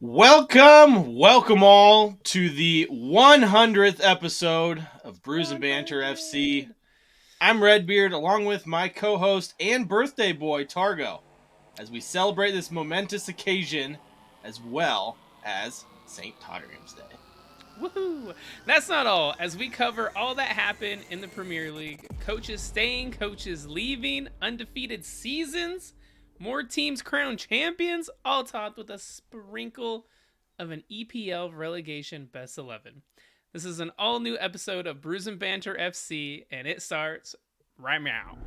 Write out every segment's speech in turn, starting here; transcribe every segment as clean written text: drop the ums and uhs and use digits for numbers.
Welcome all to the 100th episode of Brews and Banter FC. I'm Redbeard, along with my co-host and birthday boy, Targo, as we celebrate this momentous occasion, as well as St. Totteringham's Day. Woohoo! That's not all. As we cover all that happened in the Premier League, coaches staying, coaches leaving, undefeated seasons, more teams crowned champions, all topped with a sprinkle of an EPL relegation best 11. This is an all-new episode of Brews and Banter FC, and it starts right now.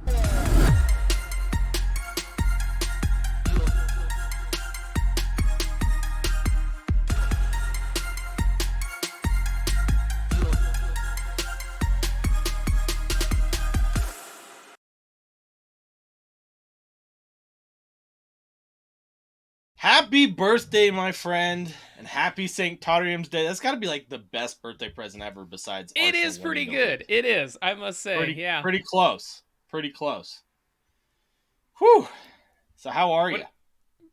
Happy birthday, my friend, and happy St. Totteringham's Day. That's got to be like the best birthday present ever besides It is pretty good. It is, I must say. Pretty close. Pretty close. Whew. So how are you,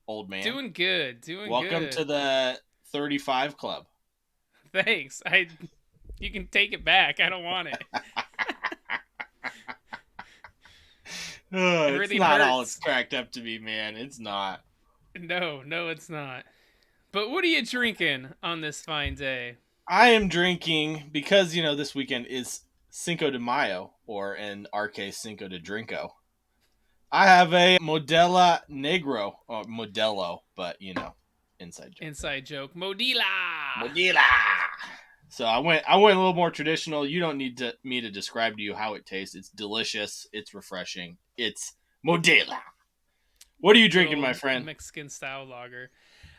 old man? Doing good. Welcome to the 35 club. Thanks. You can take it back. I don't want it. It really it's not hurts. all it's cracked up to be, man. It's not. No, it's not. But what are you drinking on this fine day? I am drinking because, this weekend is Cinco de Mayo, or in our case, Cinco de Drinko. I have a Modelo Negro, or Modelo, but, inside joke. Inside joke. Modila! So I went a little more traditional. You don't need me to describe to you how it tastes. It's delicious. It's refreshing. It's Modelo. What are you drinking, my friend? Mexican style lager.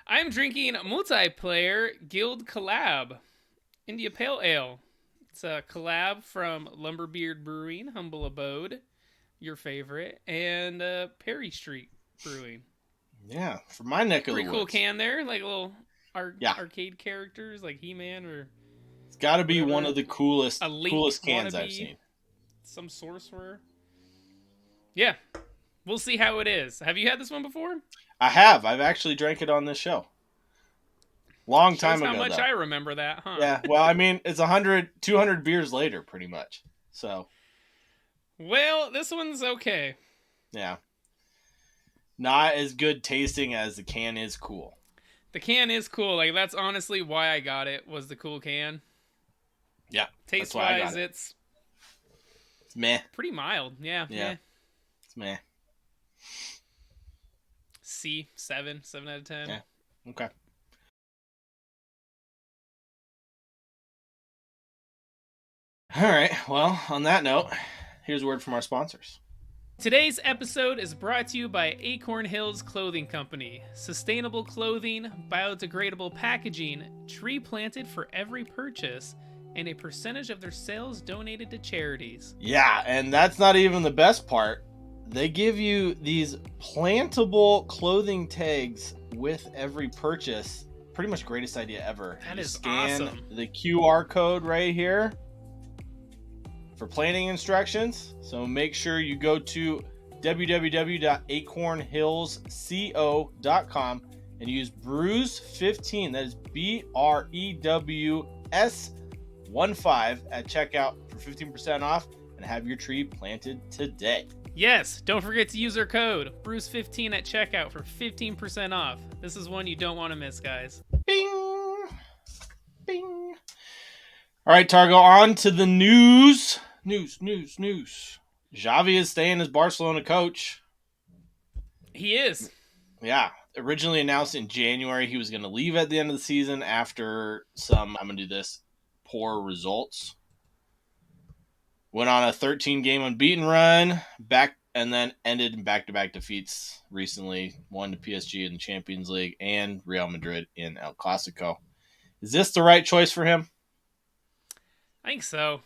I'm drinking Multiplayer Guild Collab India Pale Ale. It's a collab from Lumberbeard Brewing, Humble Abode, your favorite, and Perry Street Brewing. Yeah, for my neck of the woods. Pretty cool can there, like little arcade characters, like He-Man or. It's got to be one of the coolest cans I've seen. Some sorcerer. Yeah. We'll see how it is. Have you had this one before? I have. I've actually drank it on this show. Long time ago, how much though. I remember that, huh? Yeah, well, I mean, it's 200 beers later, pretty much. So. Well, this one's okay. Yeah. Not as good tasting as the can is cool. The can is cool. Like, that's honestly why I got it, was the cool can. Yeah. Taste-wise, it's meh. Pretty mild. Yeah. Meh. It's meh. C, 7 out of 10. Yeah. Okay. All right. Well, on that note, here's a word from our sponsors. Today's episode is brought to you by Acorn Hills Clothing Company. Sustainable clothing, biodegradable packaging, tree planted for every purchase, and a percentage of their sales donated to charities. Yeah, and that's not even the best part. They give you these plantable clothing tags with every purchase. Pretty much greatest idea ever. That is scan awesome. The QR code right here for planting instructions. So make sure you go to www.acornhillsco.com and use Brews15. That is BREWS15 at checkout for 15% off and have your tree planted today. Yes, don't forget to use our code Brews15 at checkout for 15% off. This is one you don't want to miss, guys. Bing! Bing! All right, Targo, on to the news. News. Xavi is staying as Barcelona coach. He is. Yeah. Originally announced in January he was going to leave at the end of the season after some, poor results. Went on a 13-game unbeaten run, and then ended in back-to-back defeats recently. Won to PSG in the Champions League and Real Madrid in El Clasico. Is this the right choice for him? I think so.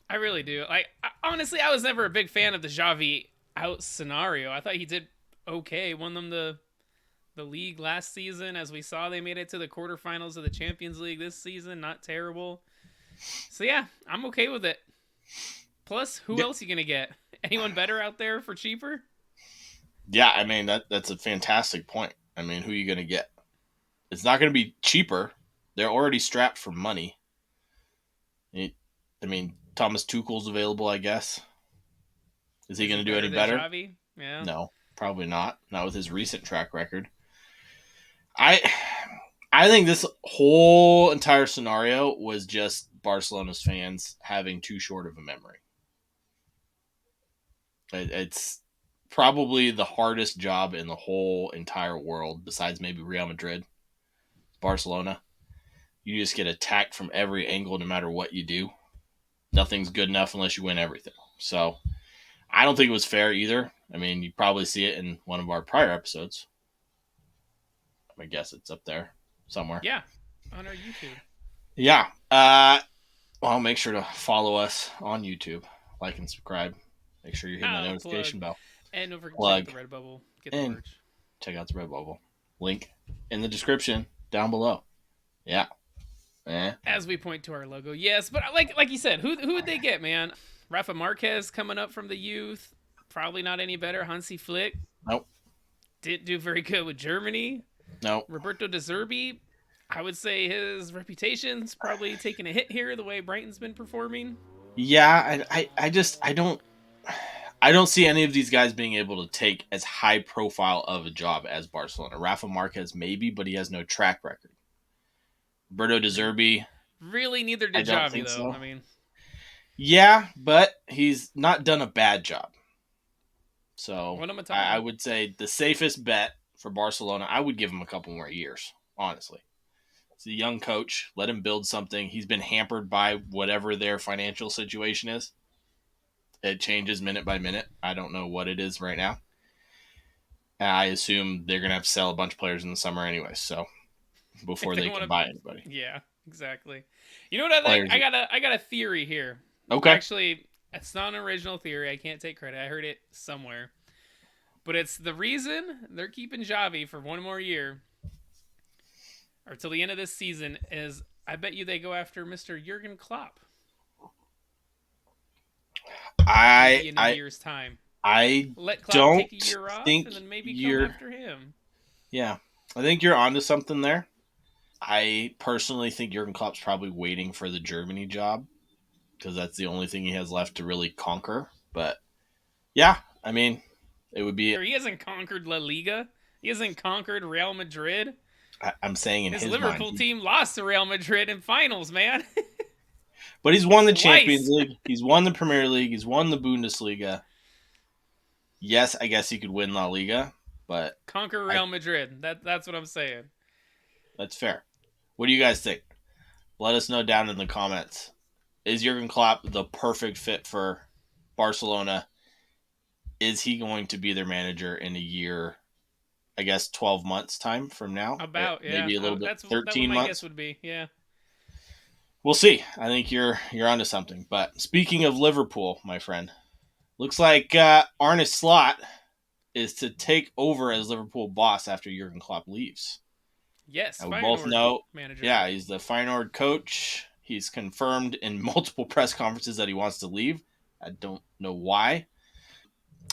I really do. Honestly, I was never a big fan of the Xavi out scenario. I thought he did okay. Won them the league last season. As we saw, they made it to the quarterfinals of the Champions League this season. Not terrible. So yeah, I'm okay with it. Plus, who else are you going to get? Anyone better out there for cheaper? Yeah, I mean, that's a fantastic point. I mean, who are you going to get? It's not going to be cheaper. They're already strapped for money. I mean, Thomas Tuchel's available, I guess. Is he Is going he to do any better than better? Xavi? Yeah. No, probably not. Not with his recent track record. I I think this whole entire scenario was just Barcelona's fans having too short of a memory. It's probably the hardest job in the whole entire world, besides maybe Real Madrid, Barcelona. You just get attacked from every angle, no matter what you do. Nothing's good enough unless you win everything. So I don't think it was fair either. I mean, you probably see it in one of our prior episodes. I guess it's up there somewhere. Yeah. On our YouTube. Yeah. Well, make sure to follow us on YouTube, like and subscribe. Make sure you're hitting that Oh, plug. notification bell. And don't forget to check out Plug the Redbubble. Get the and merch. check out the Redbubble. Link in the description down below. Yeah. As we point to our logo, yes, but like you said, who would they get, man? Rafa Marquez coming up from the youth, probably not any better. Hansi Flick Nope. didn't do very good with Germany. Nope. Roberto De Zerbi, I would say his reputation's probably taking a hit here the way Brighton's been performing. Yeah, I don't see any of these guys being able to take as high profile of a job as Barcelona. Rafa Marquez maybe, but he has no track record. Roberto De Zerbi, Really, neither I did don't Xavi think though. so. I mean, Yeah, but he's not done a bad job. So what am I I talking? would say the safest bet for Barcelona, I would give him a couple more years, honestly. He's a young coach. Let him build something. He's been hampered by whatever their financial situation is. It changes minute by minute. I don't know what it is right now. I assume they're going to have to sell a bunch of players in the summer anyway, so If before they they want can to, buy anybody. yeah, exactly. You know what I think? Players. I got a theory here. Okay. Actually, it's not an original theory. I can't take credit. I heard it somewhere. But it's the reason they're keeping Xavi for one more year or till the end of this season is I bet you they go after Mr. Jurgen Klopp. I Maybe in a I year's time. I Let Klopp don't take a year off and think then maybe come you're after him. yeah. I think you're onto something there. I personally think Jurgen Klopp's probably waiting for the Germany job because that's the only thing he has left to really conquer. But yeah, I mean, it would be. He hasn't conquered La Liga. He hasn't conquered Real Madrid. I'm saying in His his mind, Liverpool team lost to Real Madrid in finals, man. but he's won the Champions Twice. League. He's won the Premier League. He's won the Bundesliga. Yes, I guess he could win La Liga, but Conquer I, Real Madrid. That's what I'm saying. that's fair. What do you guys think? Let us know down in the comments. Is Jurgen Klopp the perfect fit for Barcelona? Is he going to be their manager in a year? I guess 12 months time from now, About yeah. maybe a little bit, That what 13 my guess months. would be. Yeah. We'll see. I think you're onto something. But speaking of Liverpool, my friend, looks like Arne Slot is to take over as Liverpool boss after Jurgen Klopp leaves. Yes, And we both Feyenoord know, manager. yeah, he's the Feyenoord coach. He's confirmed in multiple press conferences that he wants to leave. I don't know why.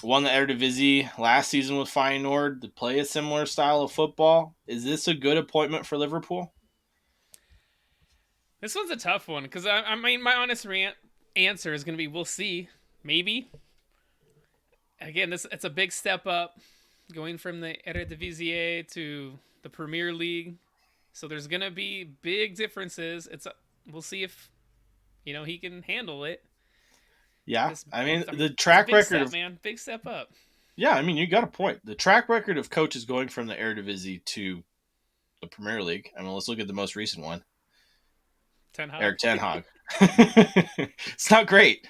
Won the Eredivisie last season with Feyenoord to play a similar style of football. Is this a good appointment for Liverpool? This one's a tough one because I mean my honest answer is gonna be we'll see, maybe. Again, this it's a big step up, going from the Eredivisie to the Premier League. So there's gonna be big differences. We'll see if he can handle it. Yeah, This I mean the it's a track big record step, of man. Big step up. yeah, I mean you got a point. The track record of coaches going from the Eredivisie to the Premier League. I mean, let's look at the most recent one, Ten Hag. Eric Ten Hag. It's not great,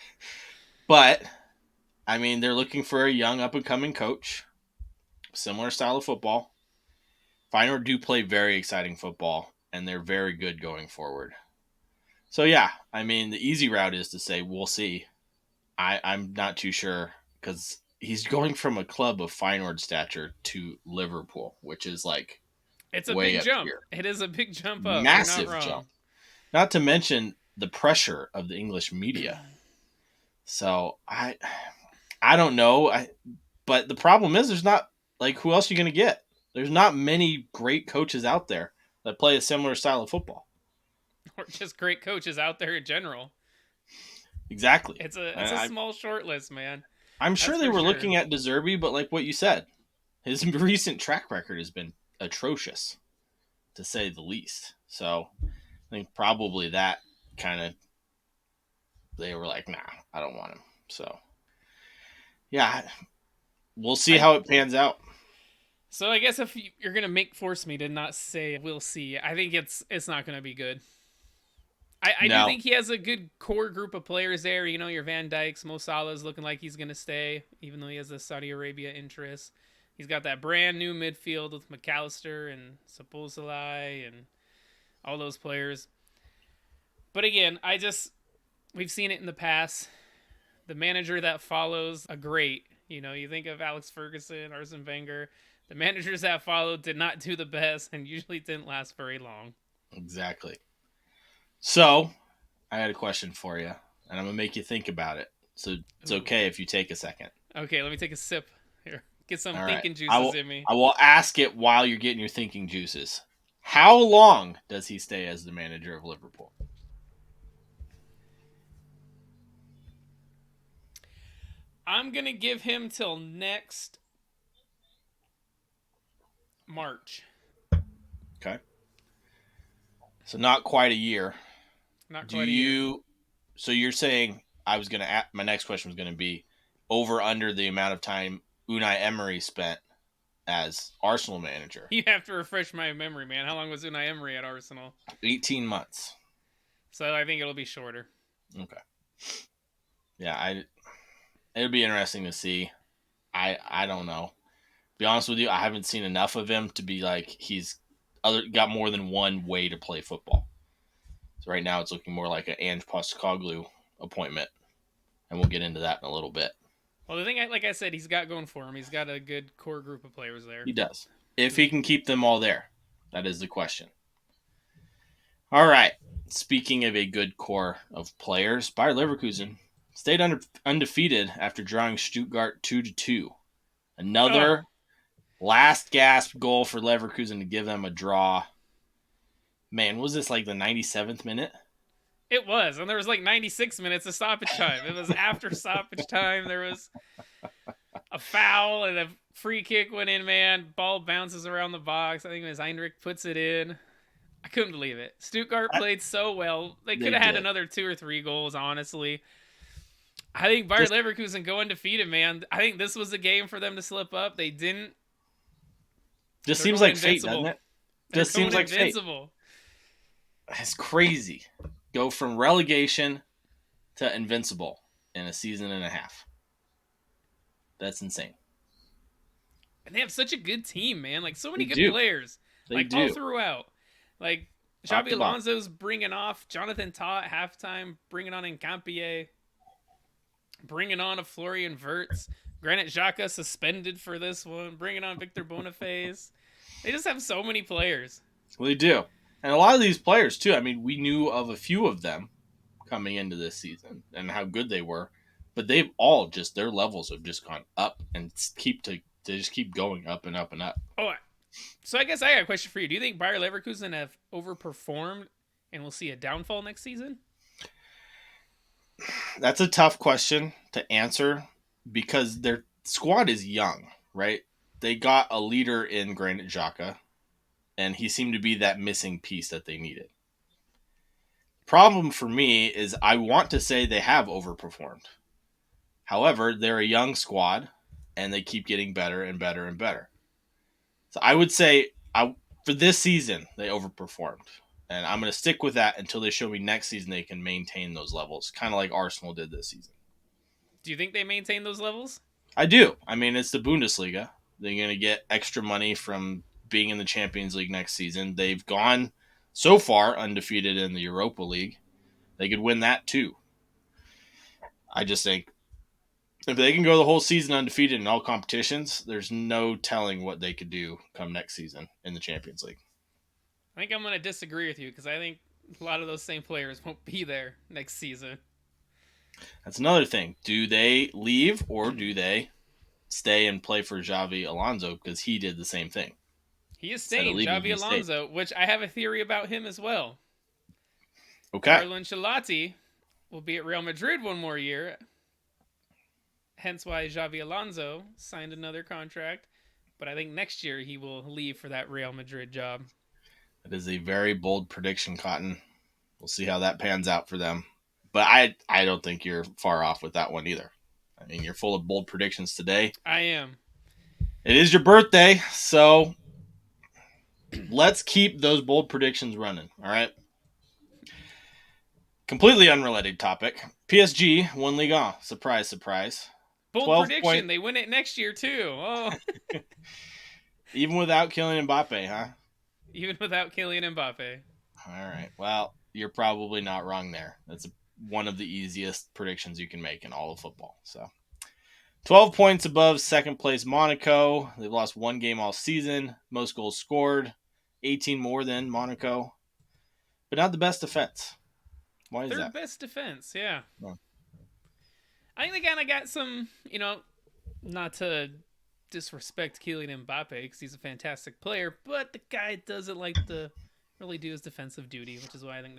but I mean they're looking for a young up and coming coach, similar style of football. Feyenoord do play very exciting football, and they're very good going forward. So yeah, I mean the easy route is to say we'll see. I'm not too sure because he's going from a club of Feyenoord stature to Liverpool, which is like It's a way big up jump. here, It is a big jump up. You're not massive jump. wrong. Not to mention the pressure of the English media. So I don't know. But the problem is there's not like who else are you going to get? There's not many great coaches out there. that play a similar style of football. Or just great coaches out there in general. Exactly. It's a small short list, man. I'm That's sure they for were sure. looking at Deserby, but like what you said, his recent track record has been atrocious, to say the least. So I think probably that kind of they were like, nah, I don't want him. So yeah, we'll see I how it pans out. So I guess if you're gonna make force me to not say we'll see, I think it's not gonna be good. I do No, think he has a good core group of players there. You know, your Van Dykes, Mo Salah's looking like he's gonna stay, even though he has a Saudi Arabia interest. He's got that brand new midfield with McAllister and Sabozalai and all those players. But again, we've seen it in the past. The manager that follows a great, you think of Alex Ferguson, Arsene Wenger. The managers that followed did not do the best and usually didn't last very long. exactly. So I had a question for you, and I'm gonna make you think about it. So it's Ooh. okay if you take a second. Okay, let me take a sip here. Get some All right. thinking I juices will in me. I will ask it while you're getting your thinking juices. How long does he stay as the manager of Liverpool? I'm gonna give him till next March. Okay. So not quite a year. Not Do quite a year. you so you're saying I was going to my next question was going to be over under the amount of time Unai Emery spent as Arsenal manager? You have to refresh my memory, man. How long was Unai Emery at Arsenal? 18 months. So I think it'll be shorter. Okay. Yeah, I it'll be interesting to see. I don't know. Be honest with you, I haven't seen enough of him to be like he's got more than one way to play football. So right now it's looking more like an Ange Postecoglou appointment, and we'll get into that in a little bit. Well, the thing, like I said, he's got going for him. He's got a good core group of players there. He does. If he can keep them all there, that is the question. All right. Speaking of a good core of players, Bayer Leverkusen stayed undefeated after drawing Stuttgart 2-2. Oh, Another last gasp goal for Leverkusen to give them a draw. Man, was this like the 97th minute? it was, and there was like 96 minutes of stoppage time. It was after stoppage time. There was a foul and a free kick went in. Man, ball bounces around the box. I think it was Heinrich puts it in. I couldn't believe it. Stuttgart played so well. They could They have had did. another 2 or 3 goals, honestly. I think Bayer Just Leverkusen go undefeated, man. I think this was a game for them to slip up. They didn't. just They're seems going like fate, doesn't invincible. it? They're Just seems going like fate. invincible. It's crazy. Go from relegation to invincible in a season and a half. That's insane. And they have such a good team, man. Like so They many good do. players, They like all do. throughout. Like Top Xabi to bottom. Alonso's bringing off Jonathan Tah at halftime, bringing on Encampier, bringing on a Florian Wirtz. Granit Xhaka suspended for this one, bringing on Victor Boniface. They just have so many players. Well, they do. And a lot of these players, too. I mean, we knew of a few of them coming into this season and how good they were, but they've all just, their levels have just gone up and they just keep going up and up and up. Oh, so I guess I got a question for you. Do you think Bayer Leverkusen have overperformed and we'll see a downfall next season? That's a tough question to answer because their squad is young, right? They got a leader in Granit Xhaka, and he seemed to be that missing piece that they needed. Problem for me is I want to say they have overperformed. However, they're a young squad, and they keep getting better and better and better. So I would say for this season they overperformed, and I'm going to stick with that until they show me next season they can maintain those levels, kind of like Arsenal did this season. Do you think they maintain those levels? I do. I mean, it's the Bundesliga. They're going to get extra money from being in the Champions League next season. They've gone so far undefeated in the Europa League. They could win that too. I just think if they can go the whole season undefeated in all competitions, there's no telling what they could do come next season in the Champions League. I think I'm going to disagree with you because I think a lot of those same players won't be there next season. That's another thing. Do they leave or do they stay and play for Xavi Alonso because he did the same thing? He is Instead of staying. leaving, Xavi he stayed. Alonso, which I have a theory about him as well. Okay. Carlo Ancelotti will be at Real Madrid one more year, hence why Xavi Alonso signed another contract. But I think next year he will leave for that Real Madrid job. That is a very bold prediction, Cotton. We'll see how that pans out for them. But I don't think you're far off with that one either. I mean, you're full of bold predictions today. I am. It is your birthday, so let's keep those bold predictions running. All right. Completely unrelated topic. PSG won Ligue 1. Surprise, surprise. Bold 12 prediction. point. They win it next year too. Oh, Even without Kylian Mbappe, huh? even without Kylian Mbappe. All right. Well, you're probably not wrong there. That's one of the easiest predictions you can make in all of football. So 12 points above second place Monaco. They've lost one game all season. Most goals scored, 18 more than Monaco, but not the best defense. Why is Third that? best defense. Yeah. No. I think they kind of got some, not to disrespect Kylian Mbappe because he's a fantastic player, but the guy doesn't like to really do his defensive duty, which is why I think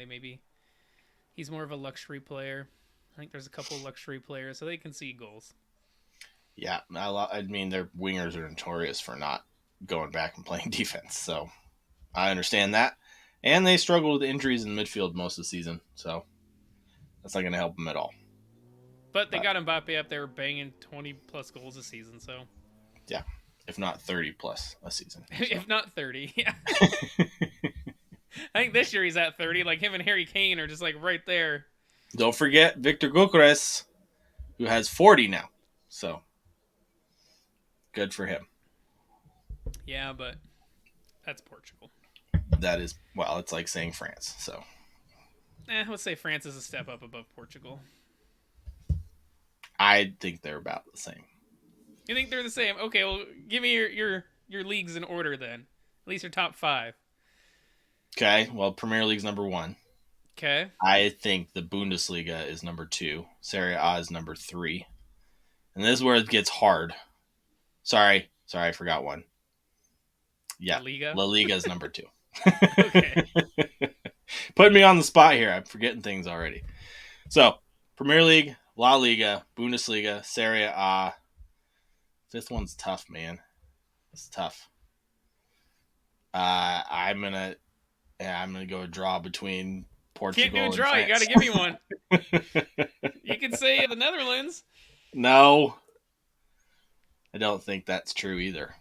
he's more of a luxury player. I think there's a couple luxury players, so they can see goals. Yeah, I mean, their wingers are notorious for not going back and playing defense, so I understand that. And they struggle with injuries in midfield most of the season, so that's not going to help them at all. But they got Mbappe up there banging 20 plus goals a season, so yeah, if not 30 plus a season. So. If not 30, yeah. I think this year he's at 30. Like him and Harry Kane are just like right there. Don't forget Victor Gyökeres, who has 40 now. So good for him. Yeah, but that's Portugal. That is, well, it's like saying France. So Let's say France is a step up above Portugal. I think they're about the same. You think they're the same? Okay, well, give me your leagues in order then. At least your top 5. Okay, well, Premier League's number 1. Okay. I think the Bundesliga is number 2. Serie A is number 3. And this is where it gets hard. Sorry, I forgot one. Yeah, La Liga is number 2. Okay. Putting me on the spot here. I'm forgetting things already. So, Premier League, La Liga, Bundesliga, Serie A. This one's tough, man. It's tough. I'm gonna go a draw between Portugal. Can't do a draw. And you got to give me one. You could say the Netherlands. No, I don't think that's true either.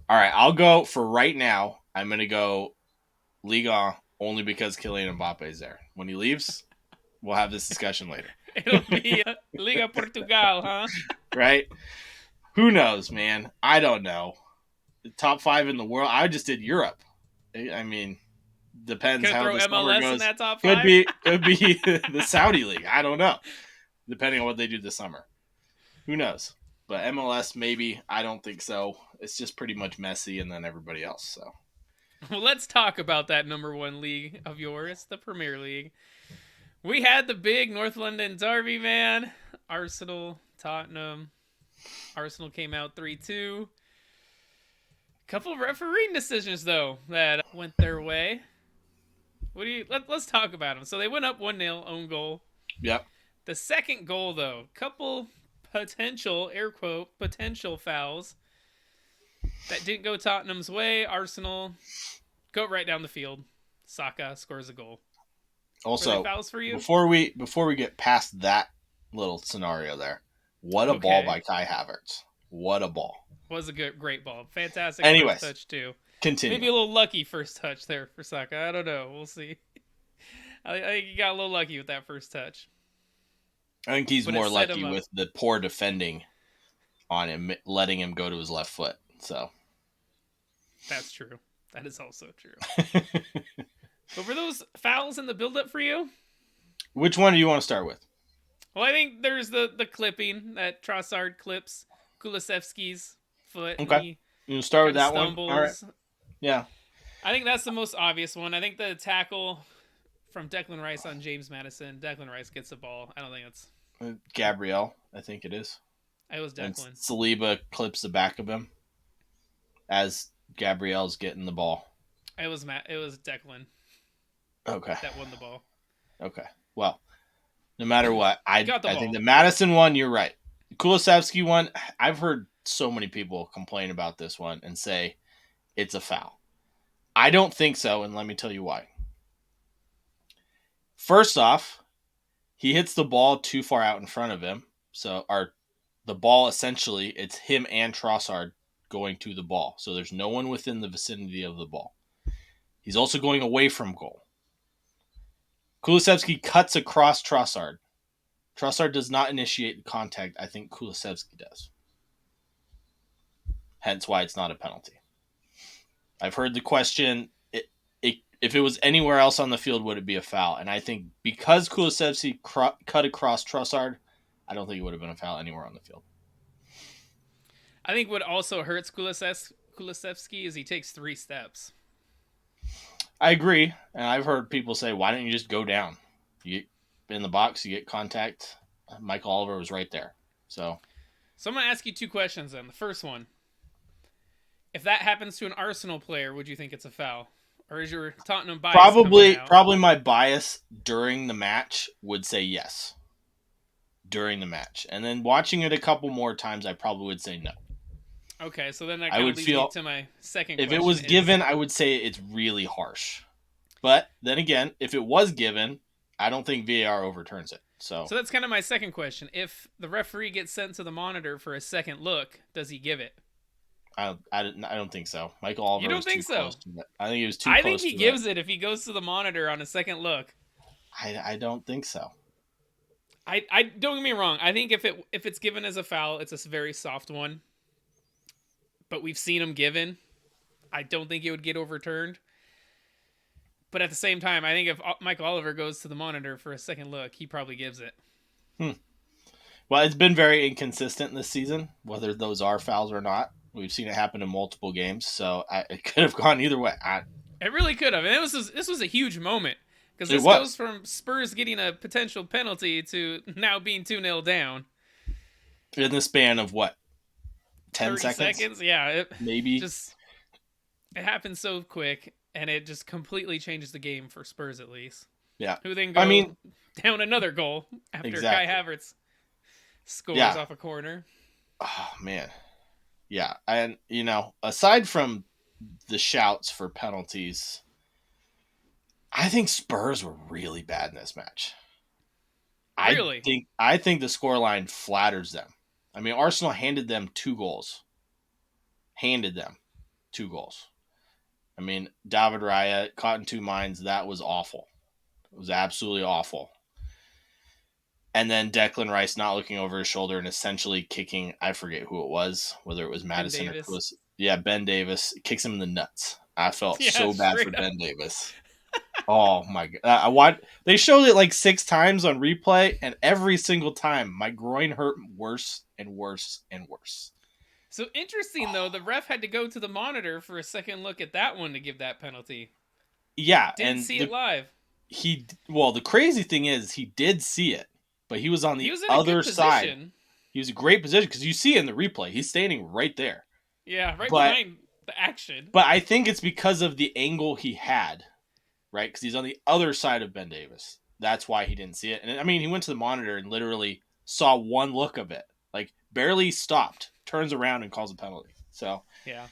All right, I'll go for right now. I'm gonna go Ligue only because Kylian Mbappe is there. When he leaves, we'll have this discussion later. It'll be Liga Portugal, huh? Right? Who knows, man? I don't know. The top 5 in the world. I just did Europe. I mean, depends Could how throw the summer MLS goes. in that top 5? Could be the Saudi League. I don't know. Depending on what they do this summer. Who knows? But MLS, maybe. I don't think so. It's just pretty much Messi and then everybody else. So, Well, let's talk about that number 1 league of yours, the Premier League. We had the big North London derby, man. Arsenal, Tottenham. Arsenal came out 3-2. Couple of refereeing decisions, though, that went their way. Let's talk about them. So they went up 1-0, own goal. yep. The second goal, though, couple potential, air quote, potential fouls that didn't go Tottenham's way. Arsenal go right down the field. Saka scores a goal. Also, fouls for you? before we get past that little scenario there, what a ball by Kai Havertz. What a ball. Was a great ball. Fantastic Anyways, first touch, too. Continue. Maybe a little lucky first touch there for Saka. I don't know. We'll see. I think he got a little lucky with that first touch. I think he's more lucky with the poor defending on him, letting him go to his left foot. So that's true. That is also true. But were those fouls in the build-up for you? Which one do you want to start with? Well, I think there's the clipping that Trossard clips Kulusevski's foot. Okay. You start with that stumbles. One? All right. Yeah. I think that's the most obvious one. I think the tackle from Declan Rice on James Maddison. Declan Rice gets the ball. I don't think it's... Gabriel, I think it is. It was Declan. And Saliba clips the back of him as Gabriel's getting the ball? It was Declan Okay. that won the ball. Okay. Well, no matter what, He I got the I think ball. the Madison one, you're right. Kulusevski one, I've heard so many people complain about this one and say it's a foul. I don't think so, and let me tell you why. First off, he hits the ball too far out in front of him. So the ball essentially, it's him and Trossard going to the ball. So there's no one within the vicinity of the ball. He's also going away from goal. Kulusevski cuts across Trossard. Trossard does not initiate the contact. I think Kulusevski does. Hence why it's not a penalty. I've heard the question, if it was anywhere else on the field, would it be a foul? And I think because Kulusevski cut across Trossard, I don't think it would have been a foul anywhere on the field. I think what also hurts Kulusevski is he takes 3 steps. I agree, and I've heard people say, "Why don't you just go down? You get in the box, you get contact." Michael Oliver was right there, so I'm going to ask you 2 questions then. The first one, if that happens to an Arsenal player, would you think it's a foul? Or is your Tottenham bias coming out? probably my bias during the match would say yes. During the match, and then watching it a couple more times, I probably would say no. Okay, so then that I kind of would leads feel me to my second if question. it was given, I would say it's really harsh. But then again, if it was given, I don't think VAR overturns it. So that's kind of my second question. If the referee gets sent to the monitor for a second look, does he give it? I don't think so. Michael Oliver You don't was think too so? close to that. I think he was too I close think he to gives that. it if he goes to the monitor on a second look. I don't think so. I don't get me wrong. I think if it's given as a foul, it's a very soft one. But we've seen him given. I don't think it would get overturned. But at the same time, I think if Michael Oliver goes to the monitor for a second look, he probably gives it. Well, it's been very inconsistent this season, whether those are fouls or not. We've seen it happen in multiple games, so it could have gone either way. It really could have. And this was a huge moment. Because this was. goes from Spurs getting a potential penalty to now being 2-0 down. In the span of what? 10 seconds? Yeah. Maybe. It happened so quick, and it just completely changes the game for Spurs at least. Yeah. Who then go down another goal after Kai Havertz scores off a corner. Oh, man. Yeah. And, aside from the shouts for penalties, I think Spurs were really bad in this match. Really? I think the scoreline flatters them. I mean, Arsenal handed them 2 goals. I mean, David Raya caught in 2 minds. That was awful. It was absolutely awful. And then Declan Rice not looking over his shoulder and essentially kicking, I forget who it was, whether it was Madison or was. Yeah, Ben Davis kicks him in the nuts. I felt so bad for Ben Davis. Oh my god! They showed it like 6 times on replay, and every single time my groin hurt worse and worse and worse. So interesting though, the ref had to go to the monitor for a second look at that one to give that penalty. Yeah, didn't see it live. The crazy thing is he did see it, but he was on the other side. He was a great position because you see it in the replay. He's standing right there. Yeah, behind the action. But I think it's because of the angle he had, right? Because he's on the other side of Ben Davis. That's why he didn't see it. And I mean, he went to the monitor and literally saw one look of it, like barely stopped, turns around and calls a penalty. So yeah,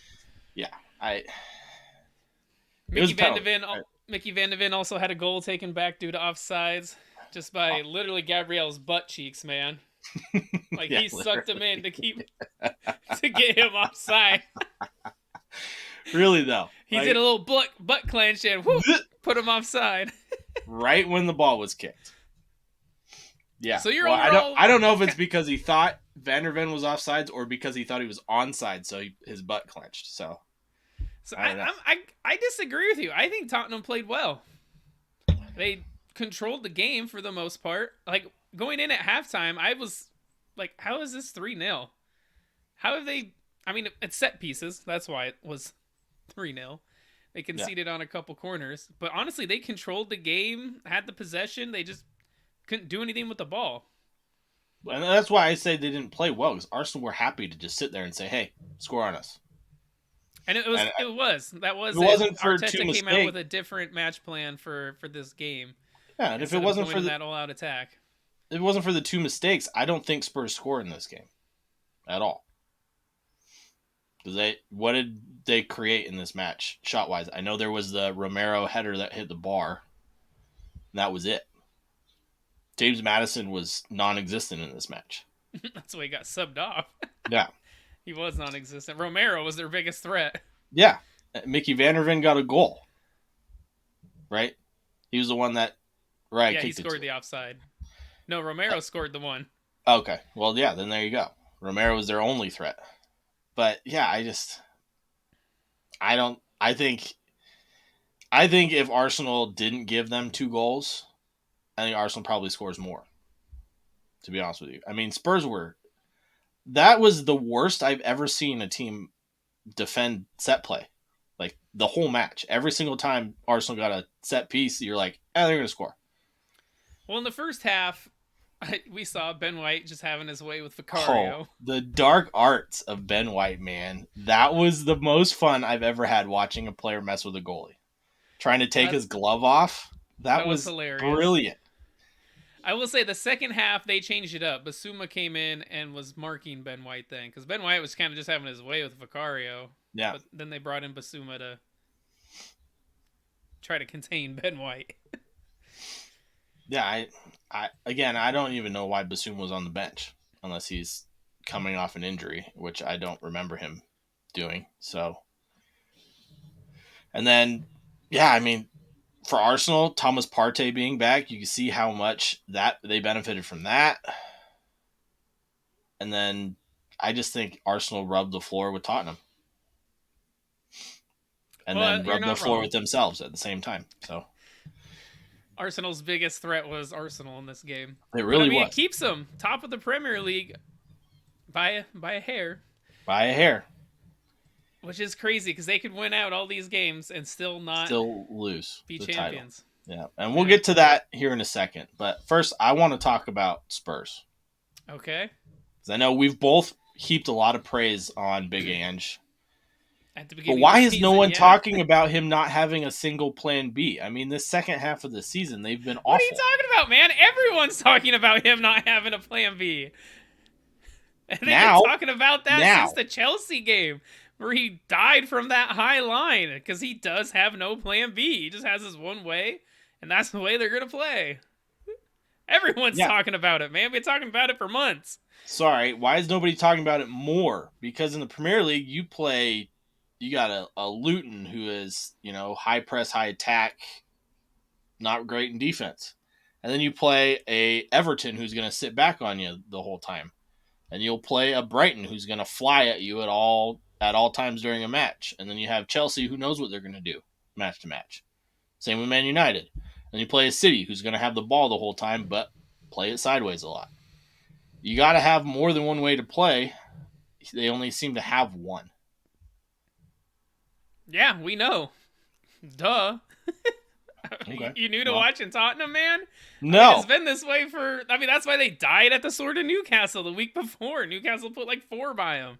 Mickey Van de Ven also had a goal taken back due to offsides, just by literally Gabriel's butt cheeks, man. Like he sucked him in to get him offside. Really though, he did a little butt clench and whoop, put him offside. Right when the ball was kicked. Yeah. So you're I don't know if it's because he thought Van der Ven was offsides or because he thought he was onside, so his butt clenched. So I disagree with you. I think Tottenham played well. They controlled the game for the most part. Like going in at halftime, I was like, how is this 3-0? How have they? I mean, it's set pieces. That's why it was 3-0. They conceded on a couple corners. But honestly, they controlled the game, had the possession. They just couldn't do anything with the ball. And that's why I say they didn't play well, because Arsenal were happy to just sit there and say, hey, score on us. And And that if was it it. wasn't for two Arteta came out with mistakes, a different match plan for this game yeah, and instead of going in that all out attack. if it wasn't for the two mistakes, I don't think Spurs score in this game at all. Because what did they create in this match shot wise? I know there was the Romero header that hit the bar. And that was it. James Madison was non-existent in this match. That's why he got subbed off. Yeah, He was non-existent. Romero was their biggest threat. yeah. Mickey Vanderven got a goal, right? He was the one that Yeah, he kicked it scored to. the offside. No, Romero scored the one. Okay, well, yeah. Then there you go. Romero was their only threat. But yeah, I don't. I think if Arsenal didn't give them 2 goals, I think Arsenal probably scores more. To be honest with you, I mean Spurs were. That was the worst I've ever seen a team defend set play. Like the whole match, every single time Arsenal got a set piece, you're like, they're gonna score. Well, in the first half, we saw Ben White just having his way with Oh, Vicario. the dark arts of Ben White, man. That was the most fun I've ever had watching a player mess with a goalie. Trying to take That his glove off. That that was was hilarious. brilliant. I will say the second half they changed it up. Basuma came in and was marking Ben White then because Ben White was kind of just having his way with Vicario. Yeah. But then they brought in Basuma to try to contain Ben White. Yeah, I don't even know why Basum was on the bench unless he's coming off an injury, which I don't remember him doing. So, and then, yeah, I mean, for Arsenal, Thomas Partey being back, you can see how much that they benefited from that. And then I just think Arsenal rubbed the floor with Tottenham. And Well, then you're rubbed the not floor wrong. with themselves at the same time. So Arsenal's biggest threat was Arsenal in this game. it But I really mean, it was. keeps them top of the Premier League by a hair, By a hair. which is crazy because they could win out all these games and still not Still lose be the title. champions. Yeah. And we'll Yeah. get to that here in a second. But first, I want to talk about Spurs. Okay. Because I know we've both heaped a lot of praise on Big Ange. At the But beginning of why the is no season, one yeah. talking about him not having a single plan B? I mean, this second half of the season, they've been What are you awful. talking about, man? Everyone's talking about him not having a plan B. And they've Now, been talking about that now. since the Chelsea game, where he died from that high line because he does have no plan B. He just has his one way, and that's the way they're gonna play. Everyone's Yeah. talking about it, man. We've been talking about it for months. Sorry, why is nobody talking about it more? Because in the Premier League, you got a Luton who is, high press, high attack, not great in defense. And then you play a Everton who's going to sit back on you the whole time. And you'll play a Brighton who's going to fly at you at all times during a match. And then you have Chelsea who knows what they're going to do match to match. Same with Man United. And you play a City who's going to have the ball the whole time but play it sideways a lot. You got to have more than one way to play. They only seem to have one. Yeah, we know. Duh. Okay. You new to Well, watching Tottenham, man? I mean, no. it's been this way for. I mean, that's why they died at the sword of Newcastle the week before. Newcastle put like 4 by them.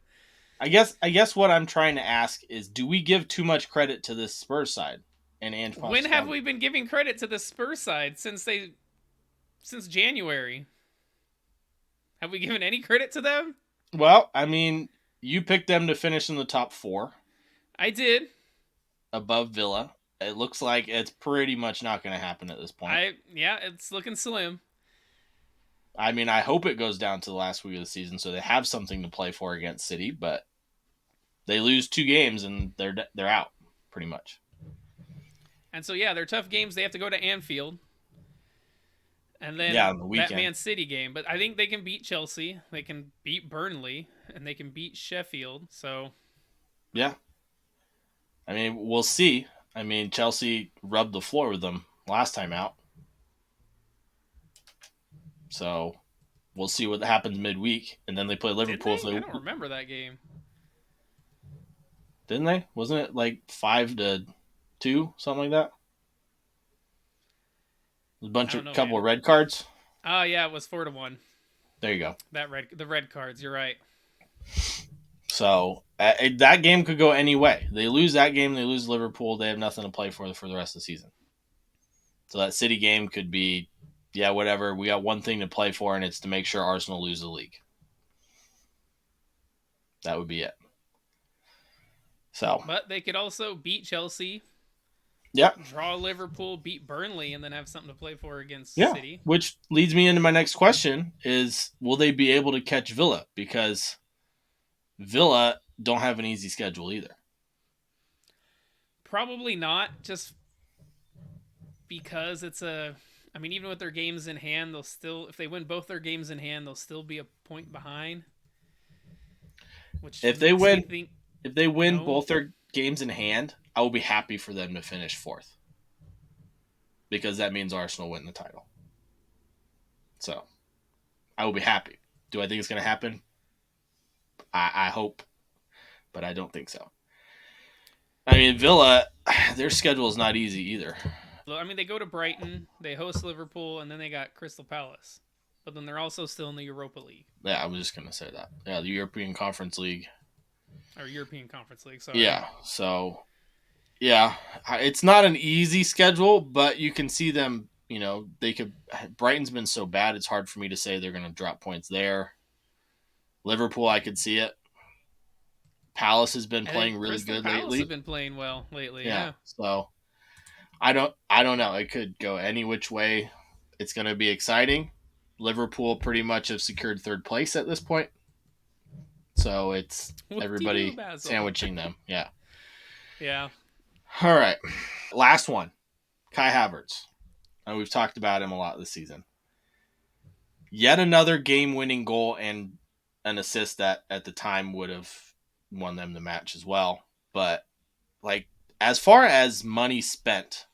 I guess what I'm trying to ask is, do we give too much credit to this Spurs side and Ange Postecoglou? When have we been giving credit to the Spurs side since January? Have we given any credit to them? Well, I mean, you picked them to finish in the top 4 I did. above Villa. It looks like it's pretty much not going to happen at this point. Yeah, it's looking slim. I mean, I hope it goes down to the last week of the season so they have something to play for against City, but they lose 2 games and they're out pretty much. And so yeah, they're tough games. They have to go to Anfield. And then on the that weekend. Man City game. But I think they can beat Chelsea. They can beat Burnley. And they can beat Sheffield. So Yeah. I mean, we'll see. I mean, Chelsea rubbed the floor with them last time out. So we'll see what happens midweek. And then they play Liverpool. Did they? I don't remember that game. Didn't they? Wasn't it like 5-2, something like that? A couple of red cards. Oh yeah, it was 4-1. There you go. The red cards. You're right. So that game could go any way. They lose that game, they lose Liverpool, they have nothing to play for the rest of the season. So that City game could be, yeah, whatever. We got one thing to play for, and it's to make sure Arsenal lose the league. That would be it. So, But they could also beat Chelsea, yeah, draw Liverpool, beat Burnley, and then have something to play for against yeah. City. Which leads me into my next question: is will they be able to catch Villa? Because Villa don't have an easy schedule either. Probably not, just because it's a. I mean, even with their games in hand, they'll still, if they win both their games in hand, they'll still be a point behind. Which If they makes me win, think, if they win both their games in hand, I will be happy for them to finish fourth, because that means Arsenal win the title. So, I will be happy. Do I think it's going to happen? I hope, but I don't think so. I mean, Villa, their schedule is not easy either. I mean, they go to Brighton, they host Liverpool, and then they got Crystal Palace. But then they're also still in the Europa League. Yeah, I was just going to say that. Yeah, the European Conference League. Or European Conference League, sorry. Yeah, so, yeah, it's not an easy schedule, but you can see them, they could. Brighton's been so bad, it's hard for me to say they're going to drop points there. Liverpool, I could see it. Palace has been playing really good Palace lately. Have been playing well lately, yeah. So, I don't know. It could go any which way. It's going to be exciting. Liverpool pretty much have secured third place at this point. So it's everybody sandwiching them. Yeah. Yeah. All right. Last one. Kai Havertz. And we've talked about him a lot this season. Yet another game-winning goal and an assist that at the time would have won them the match as well. But, as far as money spent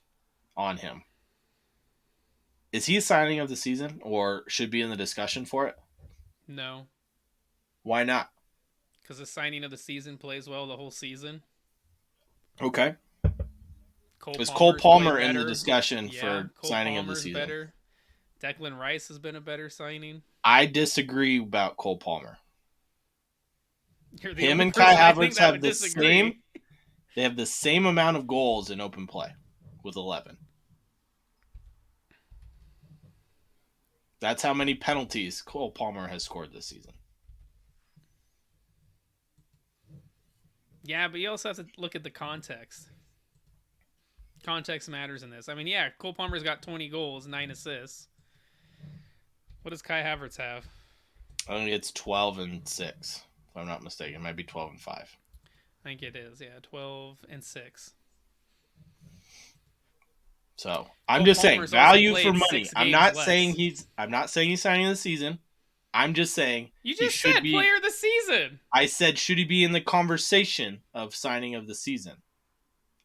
on him, is he a signing of the season or should be in the discussion for it? No. Why not? Because the signing of the season plays well the whole season. Okay. Is Cole Palmer in the discussion for Cole signing Palmer's of the season? Better. Declan Rice has been a better signing. I disagree about Cole Palmer. Him and Kai Havertz have the same. They have the same amount of goals in open play with 11. That's how many penalties Cole Palmer has scored this season. Yeah, but you also have to look at the context. Context matters in this. I mean, yeah, Cole Palmer's got 20 goals, 9 assists. What does Kai Havertz have? I think it's 12 and 6, if I'm not mistaken. It might be 12 and 5. I think it is, yeah, 12 and 6. So I'm just saying value for money. I'm not saying he's signing the season. I'm just saying you just said player of the season. I said should he be in the conversation of signing of the season?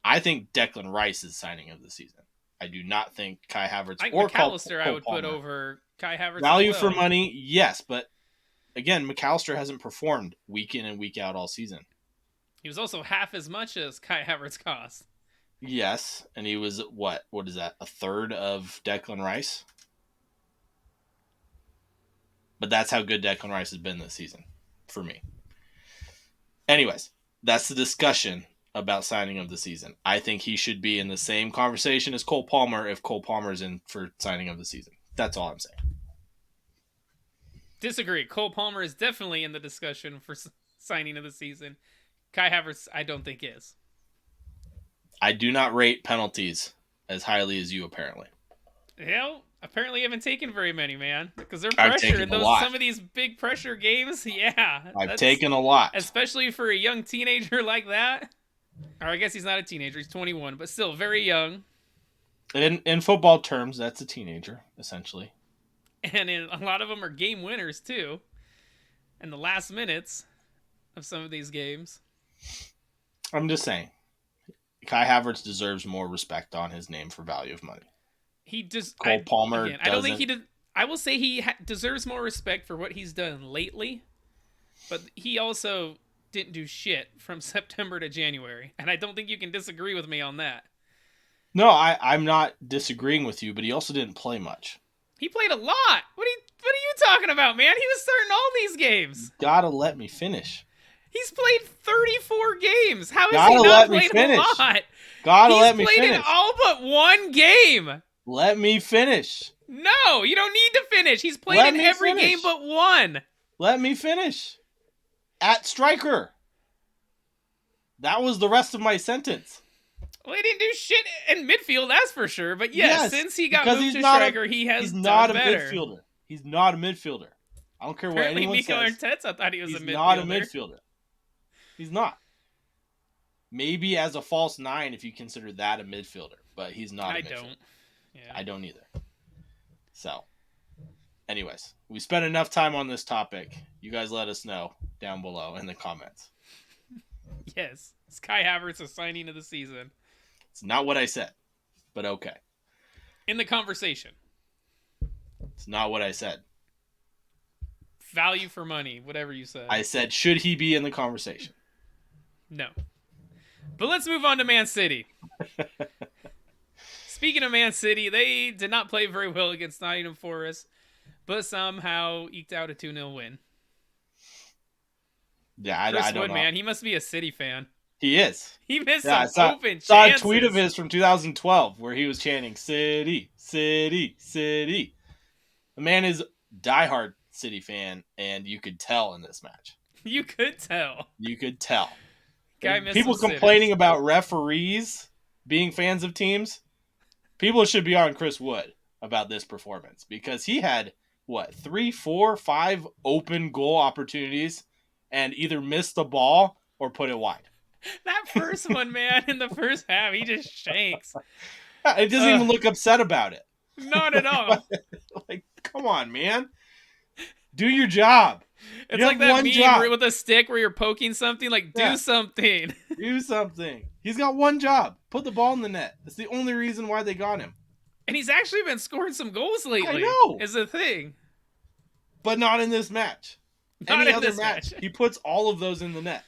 I think Declan Rice is signing of the season. I do not think Kai Havertz or McAllister I would put over Kai Havertz. Value for money, yes, but again, McAllister hasn't performed week in and week out all season. He was also half as much as Kai Havertz cost. Yes, and he was what is that? A third of Declan Rice? But that's how good Declan Rice has been this season for me. Anyways, that's the discussion about signing of the season. I think he should be in the same conversation as Cole Palmer if Cole Palmer's in for signing of the season. That's all I'm saying. Disagree. Cole Palmer is definitely in the discussion for signing of the season. Kai Havertz, I don't think is. I do not rate penalties as highly as you, apparently. Hell, apparently you haven't taken very many, man. Because they're pressure in some of these big pressure games. Yeah. I've taken a lot. Especially for a young teenager like that. Or I guess he's not a teenager. He's 21, but still very young. In football terms, that's a teenager, essentially. And a lot of them are game winners, too. In the last minutes of some of these games. I'm just saying. Kai Havertz deserves more respect on his name for value of money. Cole Palmer. Again, I don't think he did. I will say he deserves more respect for what he's done lately, but he also didn't do shit from September to January, and I don't think you can disagree with me on that. No, I'm not disagreeing with you, but he also didn't play much. He played a lot. What are you talking about, man? He was starting all these games. You gotta let me finish. He's played 34 games. How has he Gotta not let me played a finish. lot? Gotta He's let me played in finish. all but one game. Let me finish. No, you don't need to finish. He's played Let in me every game finish. but one. Let me finish. At striker. That was the rest of my sentence. Well, he didn't do shit in midfield, that's for sure. But yes, since he got because moved to striker, he has he's not done a better. midfielder. He's not a midfielder. I don't care what Apparently, anyone Miko says. Arteta thought he was a He's midfielder. not a midfielder. He's not. Maybe as a false nine if you consider that a midfielder, but he's not a midfielder. Don't. Yeah. I don't either. So, anyways, we spent enough time on this topic. You guys let us know down below in the comments. Yes. Kai Havertz is signing of the season. It's not what I said, but okay. In the conversation. It's not what I said. Value for money, whatever you said. I said, should he be in the conversation? No. But let's move on to Man City. Speaking of Man City, they did not play very well against Nottingham Forest, but somehow eked out a 2-0 win. Yeah, I don't know. Man, he must be a City fan. He is. He missed some open chances. I saw a tweet of his from 2012 where he was chanting, City, City, City. The man is a diehard City fan, and you could tell in this match. You could tell. You could tell. Guy missed people complaining about referees being fans of teams. People should be on Chris Wood about this performance because he had, 3, 4, 5 open goal opportunities and either missed the ball or put it wide. That first one, man, in the first half, he just shanks. It doesn't even look upset about it. Not at all. Like, come on, man. Do your job. It's like that meme with a stick where you're poking something. Like, do something. Do something. He's got one job. Put the ball in the net. That's the only reason why they got him. And he's actually been scoring some goals lately. I know. Is the thing. But not in this match. Not Any in other this match, he puts all of those in the net.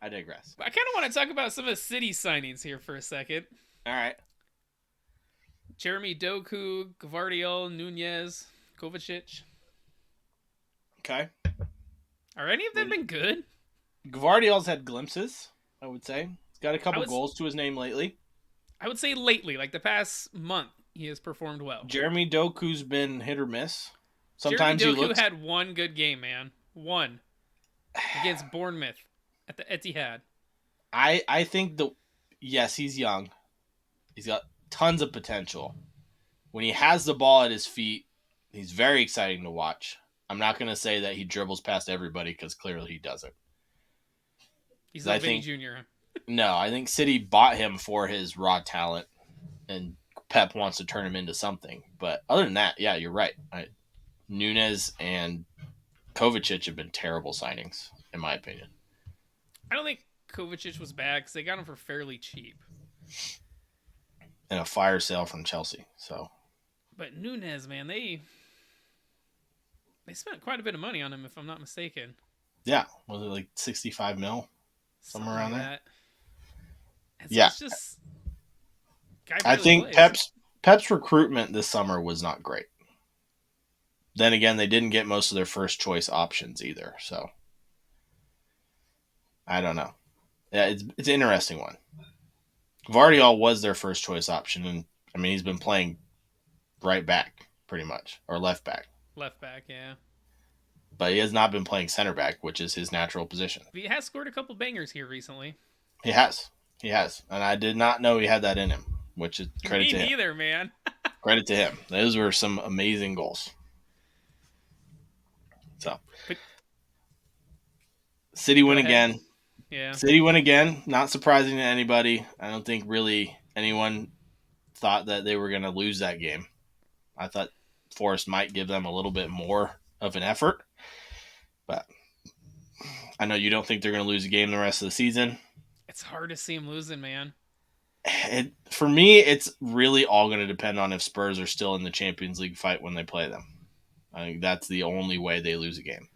I digress. I kind of want to talk about some of the City signings here for a second. All right. Jeremy Doku, Gvardiol, Nunez, Kovacic. Okay. Are any of them been good? Gvardiol's had glimpses, I would say. He's got a couple goals to his name lately. I would say lately, like the past month, he has performed well. Jeremy Doku's been hit or miss. Sometimes Jeremy Doku had one good game, man. One. Against Bournemouth at the Etihad. I think yes, he's young. He's got tons of potential. When he has the ball at his feet, he's very exciting to watch. I'm not going to say that he dribbles past everybody because clearly he doesn't. He's like Vinny Jr. No, I think City bought him for his raw talent, and Pep wants to turn him into something. But other than that, yeah, you're right. Nunez and Kovacic have been terrible signings, in my opinion. I don't think Kovacic was bad because they got him for fairly cheap. And a fire sale from Chelsea. But Nunez, man, they spent quite a bit of money on him, if I'm not mistaken. Yeah, was it like 65 mil? Somewhere around there? Yeah. It's just, I think Pep's recruitment this summer was not great. Then again, they didn't get most of their first choice options either, so I don't know. Yeah, it's an interesting one. Gvardiol was their first choice option, and I mean he's been playing right back pretty much, or left back. Left back, yeah. But he has not been playing center back, which is his natural position. He has scored a couple bangers here recently. He has, and I did not know he had that in him, which is credit to him. Me neither, man. Credit to him. Those were some amazing goals. City win again. Yeah. City win again. Not surprising to anybody. I don't think really anyone thought that they were going to lose that game. I thought Forest might give them a little bit more of an effort. But I know you don't think they're going to lose a game the rest of the season. It's hard to see them losing, man. For me, it's really all going to depend on if Spurs are still in the Champions League fight when they play them. I think that's the only way they lose a game.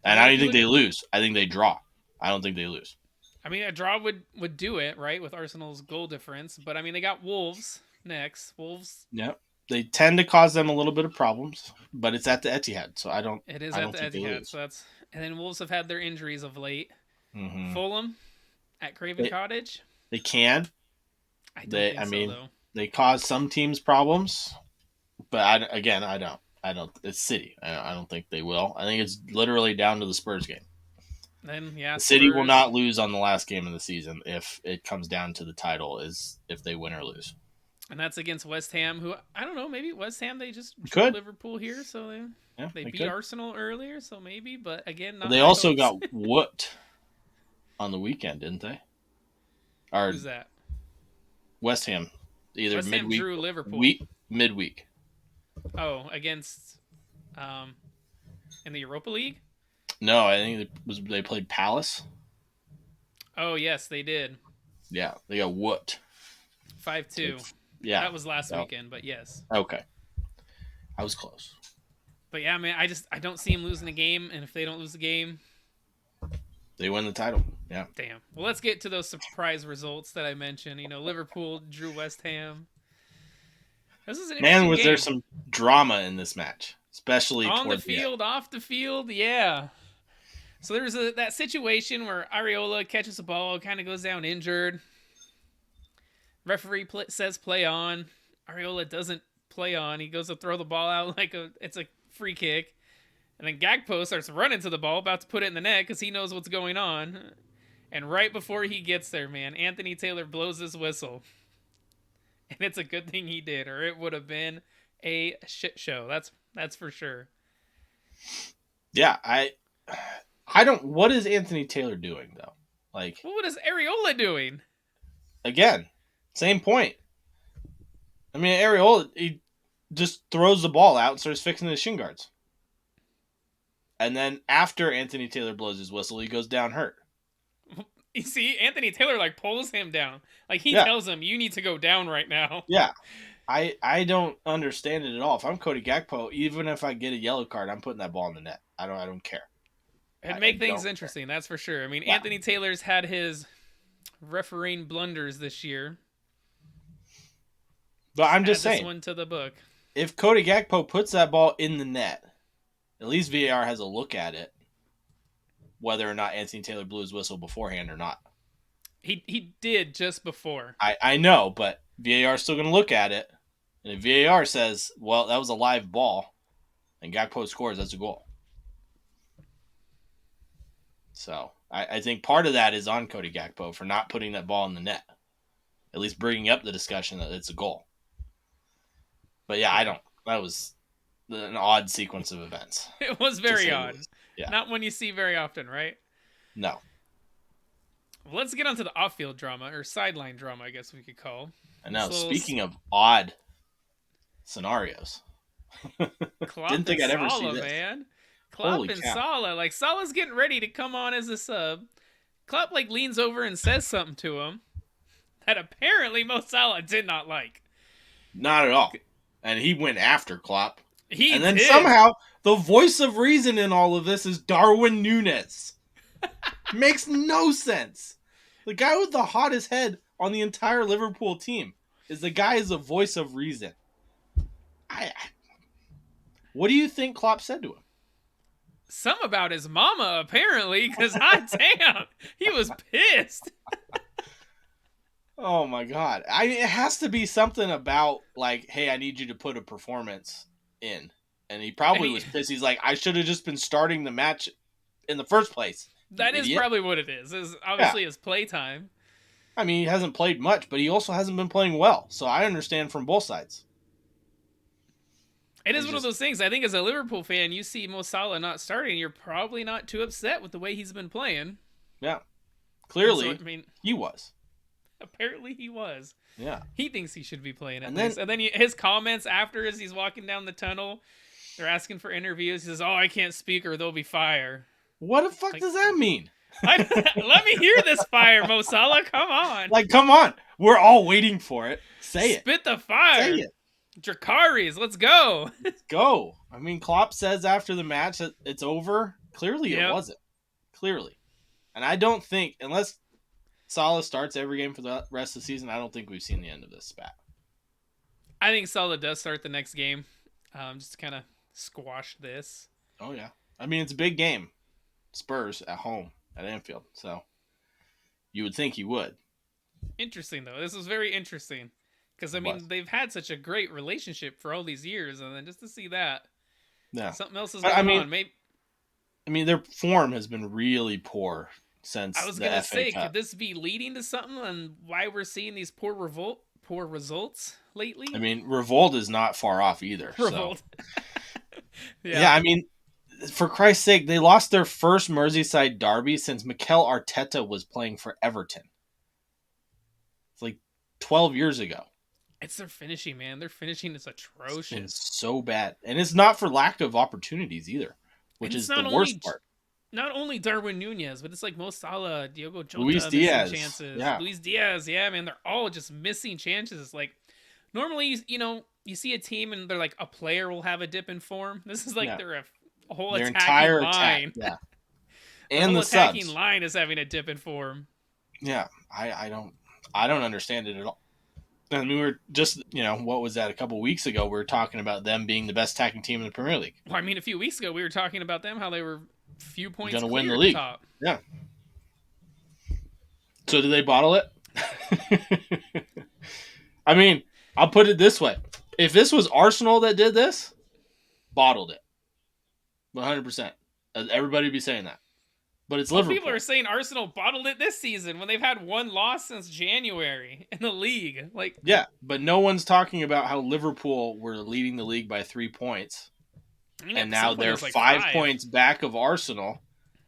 And I don't think they lose. I think they draw. I don't think they lose. I mean, a draw would do it, right, with Arsenal's goal difference. But, I mean, they got Wolves next. Wolves. Yep. They tend to cause them a little bit of problems, but it's at the Etihad, so It is I at don't the think they Etihad, lose. so that's. And then Wolves have had their injuries of late. Mm-hmm. Fulham at Craven They Cottage. they can. I don't I think so mean, though. they cause some teams problems, but I don't. I don't. It's City. I don't think they will. I think it's literally down to the Spurs game. Then yeah, The City will Spurs, not lose on the last game of the season if it comes down to the title, is if they win or lose. and that's against West Ham. Who I don't know. Maybe West Ham they just drew Could. Liverpool here, so Yeah, they they beat could. Arsenal earlier, so maybe. But again, But not they high also hopes. got whooped on the weekend, didn't they? Or Who's that? West Ham, either West Ham midweek, drew Liverpool. midweek. Oh, against um in the Europa League. No, I think they played Palace. Oh yes, they did. Yeah, they got whooped. 5-2. Yeah. That was last So, weekend, but yes. okay, I was close. But yeah, man, I don't see him losing a game, and if they don't lose the game, They win the title. Yeah. damn. Well, let's get to those surprise results that I mentioned. Liverpool drew West Ham. This is an Man, interesting was game. there some drama in this match, especially On the towards the end. field, off the field, yeah. So there's that situation where Areola catches the ball, kind of goes down injured. Referee says play on. Areola doesn't play on. He goes to throw the ball out like it's a free kick. And then Gakpo starts running to the ball, about to put it in the net because he knows what's going on. And right before he gets there, man, Anthony Taylor blows his whistle. And it's a good thing he did, or it would have been a shit show. That's for sure. Yeah, I don't. What is Anthony Taylor doing though? Like, Well, what is Areola doing? again, same point. I mean, Areola, he just throws the ball out and starts fixing the shin guards. And then after Anthony Taylor blows his whistle, he goes down hurt. You see, Anthony Taylor like pulls him down. Like he Yeah. tells him, "You need to go down right now." Yeah. I don't understand it at all. If I'm Cody Gakpo, even if I get a yellow card, I'm putting that ball in the net. I don't care. It'd make I things don't interesting, that's for sure. I mean, Yeah. Anthony Taylor's had his refereeing blunders this year. But I'm Add just this saying, one to the book. if Cody Gakpo puts that ball in the net, at least VAR has a look at it, whether or not Anthony Taylor blew his whistle beforehand or not. He did just before. I know, but VAR is still going to look at it. And if VAR says, well, that was a live ball, and Gakpo scores, that's a goal. So I think part of that is on Cody Gakpo for not putting that ball in the net. At least bringing up the discussion that it's a goal. But yeah, that was an odd sequence of events. It was very odd. Yeah. Not one you see very often, right? No. Well, let's get on to the off-field drama, or sideline drama, I guess we could call. I know. So, Speaking of odd scenarios. Klopp Didn't think and I'd ever Salah, see this. man. Klopp Holy and cow. Salah. Like, Salah's getting ready to come on as a sub. Klopp, like, leans over and says something to him that apparently Mo Salah did not like. Not at all. And he went after Klopp. He then did. somehow the voice of reason in all of this is Darwin Núñez. Makes no sense. The guy with the hottest head on the entire Liverpool team is the guy is the voice of reason. What do you think Klopp said to him? Some about his mama, apparently, because hot damn, he was pissed. Oh my god! It has to be something about like, hey, I need you to put a performance in, and he probably was pissed. He's like, I should have just been starting the match in the first place. That is probably what it is. Is obviously his playtime. I mean, he hasn't played much, but he also hasn't been playing well. So I understand from both sides. It is one of those things. I think as a Liverpool fan, you see Mo Salah not starting, you're probably not too upset with the way he's been playing. Yeah, clearly, So, I mean, he was. Apparently he was. Yeah. He thinks he should be playing at least. And then his comments after as he's walking down the tunnel, they're asking for interviews. He says, "Oh, I can't speak or there'll be fire." What the fuck does that mean? Let me hear this fire, Mo Salah. Come on. Like, come on. We're all waiting for it. Say it. Spit the fire. Say it. Dracarys, let's go. Let's go. I mean, Klopp says after the match that it's over. Clearly it wasn't. Clearly. And I don't think, unless Salah starts every game for the rest of the season, I don't think we've seen the end of this spat. I think Salah does start the next game, just to kind of squash this. Oh yeah, I mean it's a big game. Spurs at home at Anfield, so you would think he would. Interesting though. This was very interesting because I It mean was. they've had such a great relationship for all these years, and then just to see that Yeah, something else is I going mean, on. Maybe their form has been really poor I since was the gonna FA say, could Cup. this be leading to something and why we're seeing these poor results I lately? mean, Revolt is not far off either. So Revolt. Yeah. yeah, I mean, for Christ's sake, they lost their first Merseyside derby since Mikel Arteta was playing for Everton. It's like 12 years ago. It's their finishing, man. Their finishing is It's been atrocious. so bad. And it's not for lack of opportunities either, And which it's is the worst part. not only Darwin Nunez, but it's like Mo Salah, Diogo Luis Jota missing Diaz. chances. Yeah. Luis Diaz, yeah, man, they're all just missing chances. Like normally, you see a team and they're like a player will have a dip in form. This is like Yeah. they're a whole Their attacking entire attack. line. Yeah. Their And whole the attacking subs. line is having a dip in form. Yeah. I don't understand it at all. And we were just, what was that? A couple weeks ago, we were talking about them being the best attacking team in the Premier League. Well, I mean, a few weeks ago we were talking about them how they were few points Going to win clear the at the league. top. Yeah. So do they bottle it? I mean, I'll put it this way. If this was Arsenal that did this, bottled it. 100%. Everybody would be saying that. But it's Well, Liverpool. people are saying Arsenal bottled it this season when they've had one loss since January in the league. Like, Yeah, but no one's talking about how Liverpool were leading the league by 3 points. I mean, And at some now point it they're was like 5 points back of Arsenal.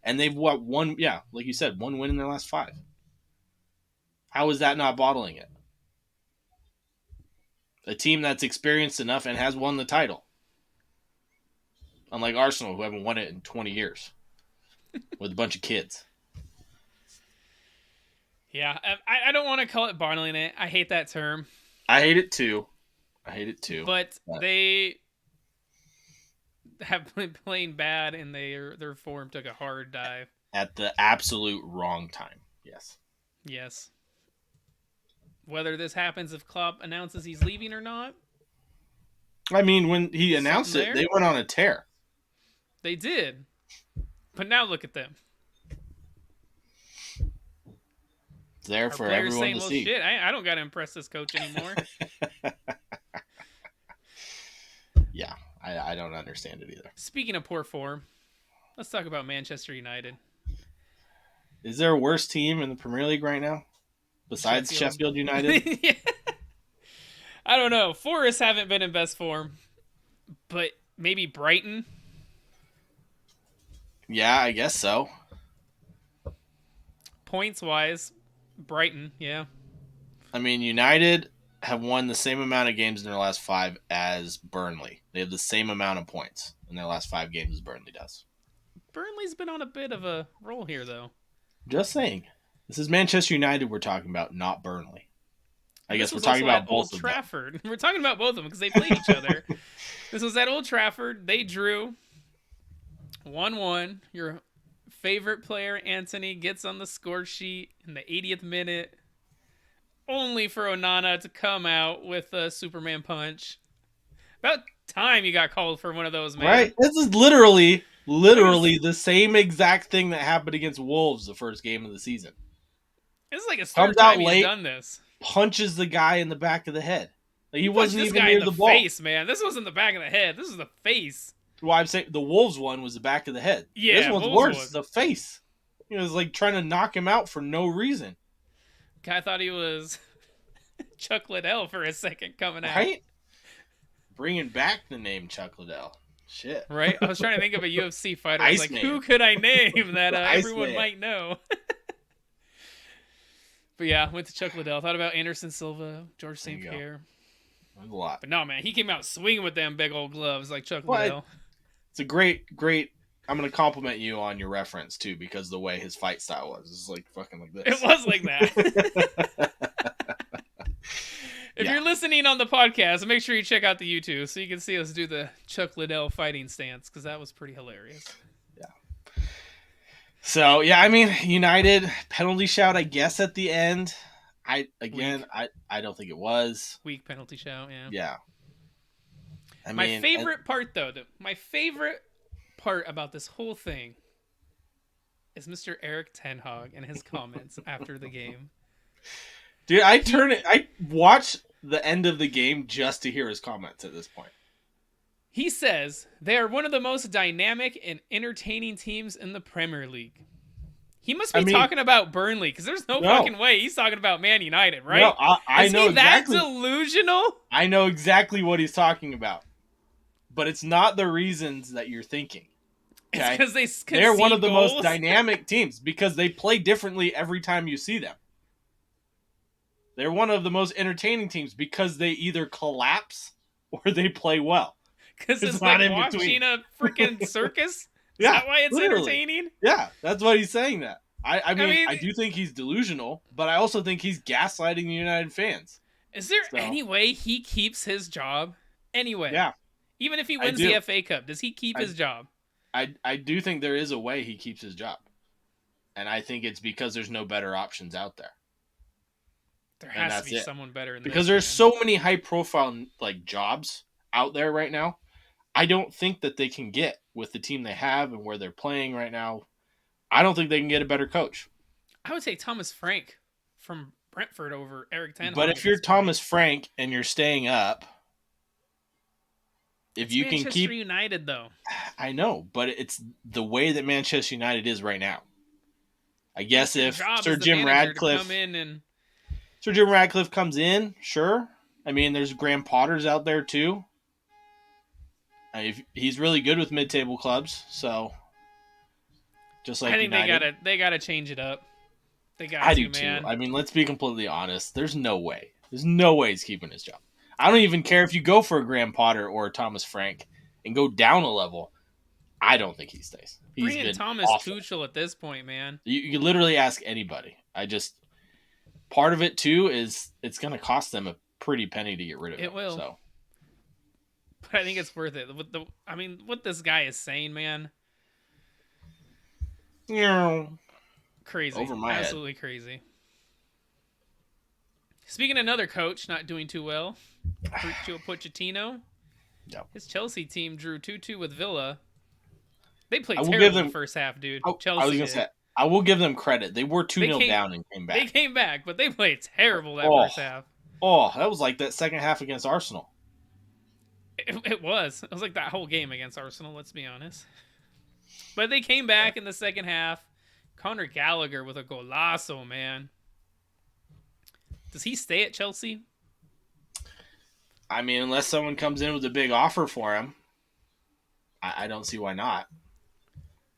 And they've one, like you said, one win in their last 5. How is that not bottling it? A team that's experienced enough and has won the title. Unlike Arsenal, who haven't won it in 20 years. With a bunch of kids. Yeah, I don't want to call it bottling it. I hate that term. I hate it too. But they have been playing bad, and their form took a hard dive. At the absolute wrong time. Yes. Yes. Whether this happens if Klopp announces he's leaving or not, I mean, when he announced it, they went on a tear. They did. But now look at them. It's there for everyone saying, to well, see. Shit, I don't got to impress this coach anymore. Yeah, I don't understand it either. Speaking of poor form, let's talk about Manchester United. Is there a worse team in the Premier League right now? Besides Sheffield United? Yeah. I don't know. Forest haven't been in best form. But maybe Brighton? Yeah, I guess so. Points-wise, Brighton, yeah. I mean, United have won the same amount of games in their last 5 as Burnley. They have the same amount of points in their last 5 games as Burnley does. Burnley's been on a bit of a roll here, though. Just saying. This is Manchester United we're talking about, not Burnley. I guess we're was talking also about at both Old of Trafford. We're talking about both of them because they played each other. This was at Old Trafford. They drew 1-1. Your favorite player, Anthony, gets on the score sheet in the 80th minute, only for Onana to come out with a Superman punch. About time you got called for one of those, man. Right? This is literally the same exact thing that happened against Wolves the first game of the season. This is like a third time he's done this. Punches the guy in the back of the head. Like, he wasn't even guy near in the ball. Face, man. This wasn't the back of the head. This was the face. Well, I'm saying the Wolves one was the back of the head. Yeah, this one's Wolves worse. The face. He was like trying to knock him out for no reason. Guy thought he was Chuck Liddell for a second coming out. Right? Bringing back the name Chuck Liddell. Shit. Right? I was trying to think of a UFC fighter. I was like, Iceman. who could I name that everyone Iceman. might know? But yeah, went to Chuck Liddell. Thought about Anderson Silva, George St. Pierre. There's a lot. But no, man, he came out swinging with them big old gloves like Chuck Well, Liddell. It's a great. I'm going to compliment you on your reference, too, because the way his fight style was. It's like fucking like this. It was like that. If you're listening on the podcast, make sure you check out the YouTube so you can see us do the Chuck Liddell fighting stance, because that was pretty hilarious. So, yeah, I mean, United, penalty shout, I guess, at the end. Weak, I don't think it was. weak penalty shout. Yeah. Yeah. I My mean, favorite part, though, my favorite part about this whole thing is Mr. Eric Ten Hag and his comments after the game. dude, He I watch the end of the game just to hear his comments at this point. he says they are one of the most dynamic and entertaining teams in the Premier League. He must I be mean, talking about Burnley because there's no no, fucking way he's talking about Man United, no, right? I Is know he that exactly. delusional? I know exactly what he's talking about, but it's not the reasons that you're thinking. It's Okay, because they they're one of concede the most goals. dynamic teams because they play differently every time you see them. They're one of the most entertaining teams because they either collapse or they play well. Because It's it's like not in watching between. a freaking circus. Is Yeah, that why it's literally. entertaining? Yeah, that's what he's saying. That I I mean, mean, I do think he's delusional, but I also think he's gaslighting the United fans. is there So any way he keeps his job? Anyway, yeah, even if he I wins the do. FA Cup, does he keep I, his job? I do think there is a way he keeps his job, and I think it's because there's no better options out there, There and has to that's be it. someone better than Because this, there's man. so many high profile like jobs out there right now. I don't think that they can get with the team they have and where they're playing right now. I don't think they can get a better coach. I would say Thomas Frank from Brentford over Eric Ten But Hag at if you're this point. Thomas Frank and you're staying up, if It's you can Manchester keep, United, though. I know, but it's the way that Manchester United is right now. I guess It's your if job as the manager to come in and Sir Jim Radcliffe comes in, sure. I mean, there's Graham Potters out there too. He's really good with mid-table clubs, so just I like think United. they gotta change it up. They got I to, do too. man. I mean, let's be completely honest. There's no way. There's no way he's keeping his job. I don't even care if you go for a Graham Potter or a Thomas Frank and go down a level. I don't think he stays. He's Bring in been Thomas awful. Tuchel at this point, man. You literally ask anybody. Part of it too is it's going to cost them a pretty penny to get rid of him. It will. So, But I think it's worth it. What this guy is saying, man, crazy. over my head. Absolutely crazy. Speaking of another coach not doing too well, Mauricio Pochettino. Yep. His Chelsea team drew 2-2 with Villa. They played I will terrible give them- in the first half, dude. I was Chelsea going to did. say, I will give them credit. They were 2-0 came- down and came back. They came back, but they played terrible that Oh. first half. Oh, that was like that second half against Arsenal. It was. It was like that whole game against Arsenal, let's be honest. But they came back in the second half. Conor Gallagher with a golazo, man. Does he stay at Chelsea? I mean, unless someone comes in with a big offer for him, I don't see why not.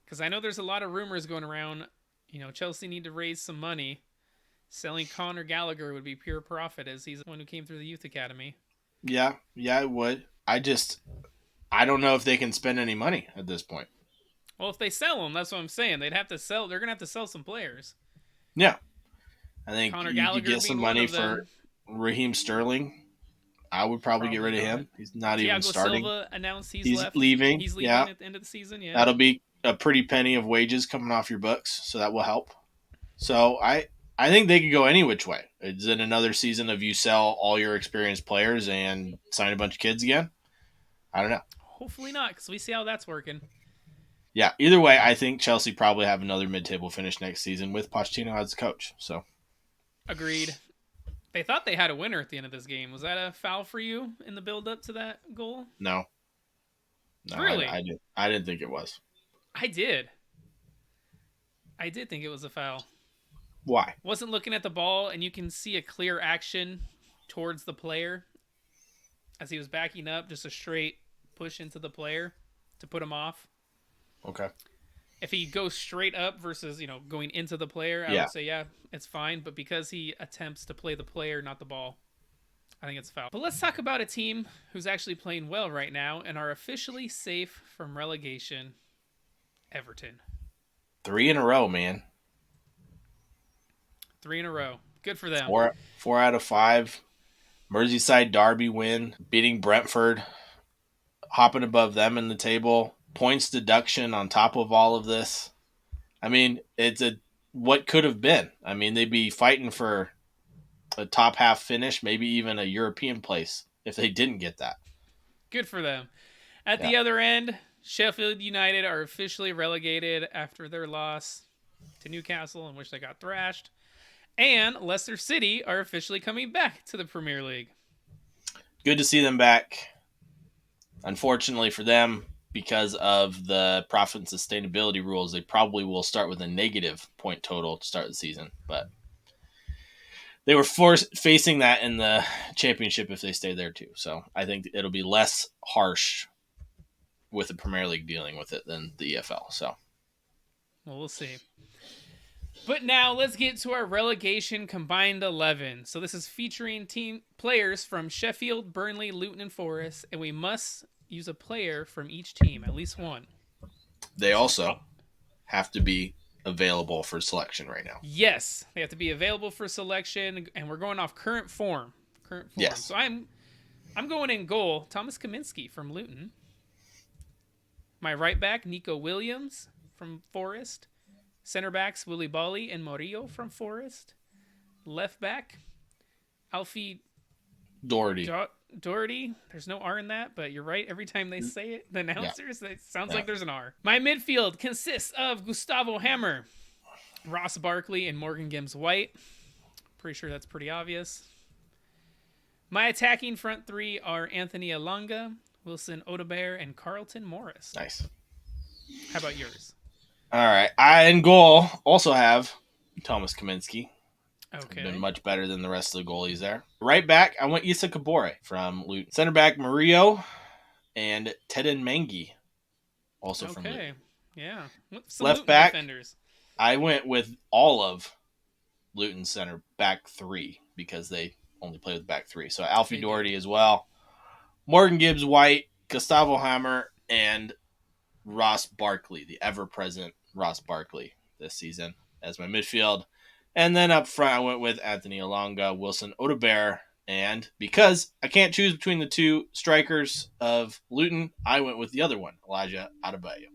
Because I know there's a lot of rumors going around. You know, Chelsea need to raise some money. Selling Conor Gallagher would be pure profit, as he's the one who came through the youth academy. Yeah, it would. I don't know if they can spend any money at this point. Well, if they sell him, that's what I'm saying. They'd have to sell. They're gonna have to sell some players. Yeah, I think Conor you Gallagher could get some being one money of them. for Raheem Sterling. I would probably get rid of Probably him. He's not even Thiago starting. Silva announced he's left. leaving. He's leaving Yeah, at the end of the season. Yeah. that'll be a pretty penny of wages coming off your books, so that will help. So I think they could go any which way. Is it another season of you sell all your experienced players and sign a bunch of kids again? I don't know. Hopefully not, because we see how that's working. Yeah, either way, I think Chelsea probably have another mid-table finish next season with Pochettino as coach. So Agreed. They thought they had a winner at the end of this game. Was that a foul for you in the build-up to that goal? no, Really? I didn't think it was. I did. I did think it was a foul. Why? Wasn't looking at the ball, and you can see a clear action towards the player as he was backing up, just a straight push into the player to put him off. Okay. If he goes straight up versus, going into the player, I Yeah. would say, yeah, it's fine. But because he attempts to play the player, not the ball, I think it's foul. But let's talk about a team who's actually playing well right now and are officially safe from relegation. Everton. 3 in a row, man. 3 in a row. Good for them. Four out of 5. Merseyside derby win, beating Brentford, hopping above them in the table. Points deduction on top of all of this. I mean, it's what could have been. I mean, they'd be fighting for a top half finish, maybe even a European place if they didn't get that. Good for them. At Yeah. the other end, Sheffield United are officially relegated after their loss to Newcastle, in which they got thrashed. And Leicester City are officially coming back to the Premier League. Good to see them back. Unfortunately for them, because of the profit and sustainability rules, they probably will start with a negative point total to start the season. But they were facing that in the championship if they stay there too. So I think it'll be less harsh with the Premier League dealing with it than the EFL. So, well, we'll see. But now let's get to our relegation combined 11. So this is featuring team players from Sheffield, Burnley, Luton, and Forest, and we must use a player from each team, at least one. They also have to be available for selection right now. Yes, they have to be available for selection, and we're going off current form. Yes. So I'm going in goal, Thomas Kaminski from Luton. My right back, Nico Williams from Forest. Center backs, Willy Bolly and Murillo from Forest. Left back, Alfie Doherty. Doherty. There's no R in that, but you're right. Every time they say it, the announcers, it sounds like there's an R. My midfield consists of Gustavo Hammer, Ross Barkley, and Morgan Gibbs White. Pretty sure that's pretty obvious. My attacking front three are Anthony Alanga, Wilson Odobert, and Carlton Morris. Nice. How about yours? All right. I, in goal, also have Thomas Kaminski. Okay. Been much better than the rest of the goalies there. Right back, I went Issa Kabore from Luton. Center back, Murillo and Teden Mengi, also from Luton. Okay. Yeah. Some left Luton back, defenders. I went with all of Luton's center back three because they only play with back three. So Alfie Doherty as well. Morgan Gibbs White, Gustavo Hammer, and Ross Barkley, the ever-present Ross Barkley this season as my midfield. And then up front, I went with Anthony Alanga, Wilson Odobert, and because I can't choose between the two strikers of Luton, I went with the other one, Elijah Adebayo.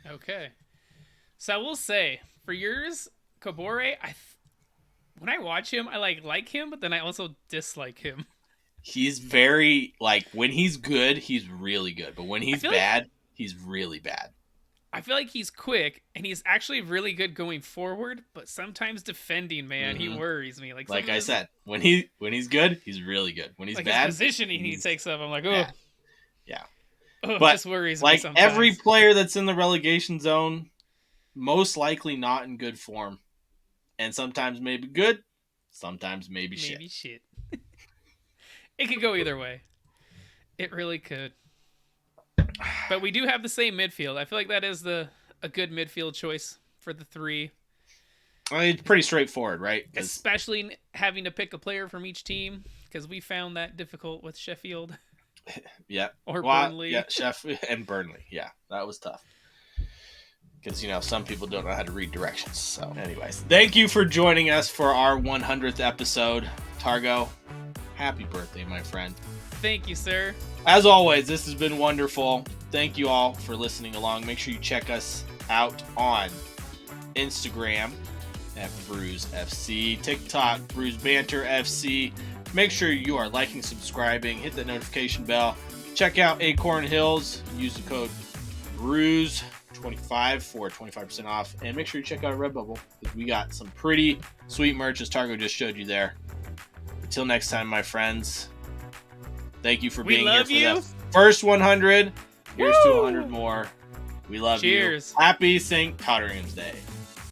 Okay. So I will say, for yours, Kabore, when I watch him, I like him, but then I also dislike him. He's very, when he's good, he's really good. But when he's bad, he's really bad. I feel like he's quick, and he's actually really good going forward, but sometimes defending, man, he worries me. Like I said, when he's good, he's really good. When he's bad, his positioning he takes up, I'm like, oh. Yeah. Oh, but, it just worries me sometimes. Every player that's in the relegation zone, most likely not in good form. And sometimes maybe good, sometimes maybe shit. Maybe shit. It could go either way. It really could. But we do have the same midfield. I feel like that is a good midfield choice for the three. I mean, it's pretty straightforward, right? Especially having to pick a player from each team, because we found that difficult with Sheffield. Yeah. Or Burnley. Yeah, Sheffield and Burnley. Yeah, that was tough. Because, some people don't know how to read directions. So, anyways, thank you for joining us for our 100th episode. Targo, happy birthday, my friend. Thank you, sir. As always, this has been wonderful. Thank you all for listening along. Make sure you check us out on Instagram at Brews FC, TikTok, Brews Banter FC. Make sure you are liking, subscribing, hit the notification bell. Check out Acorn Hills. Use the code BREWS25 for 25% off. And make sure you check out Redbubble because we got some pretty sweet merch as Targo just showed you there. Until next time, my friends. Thank you for being here for the first 100. Here's to 100 more. We love you. Cheers. Happy St. Totteringham's Day.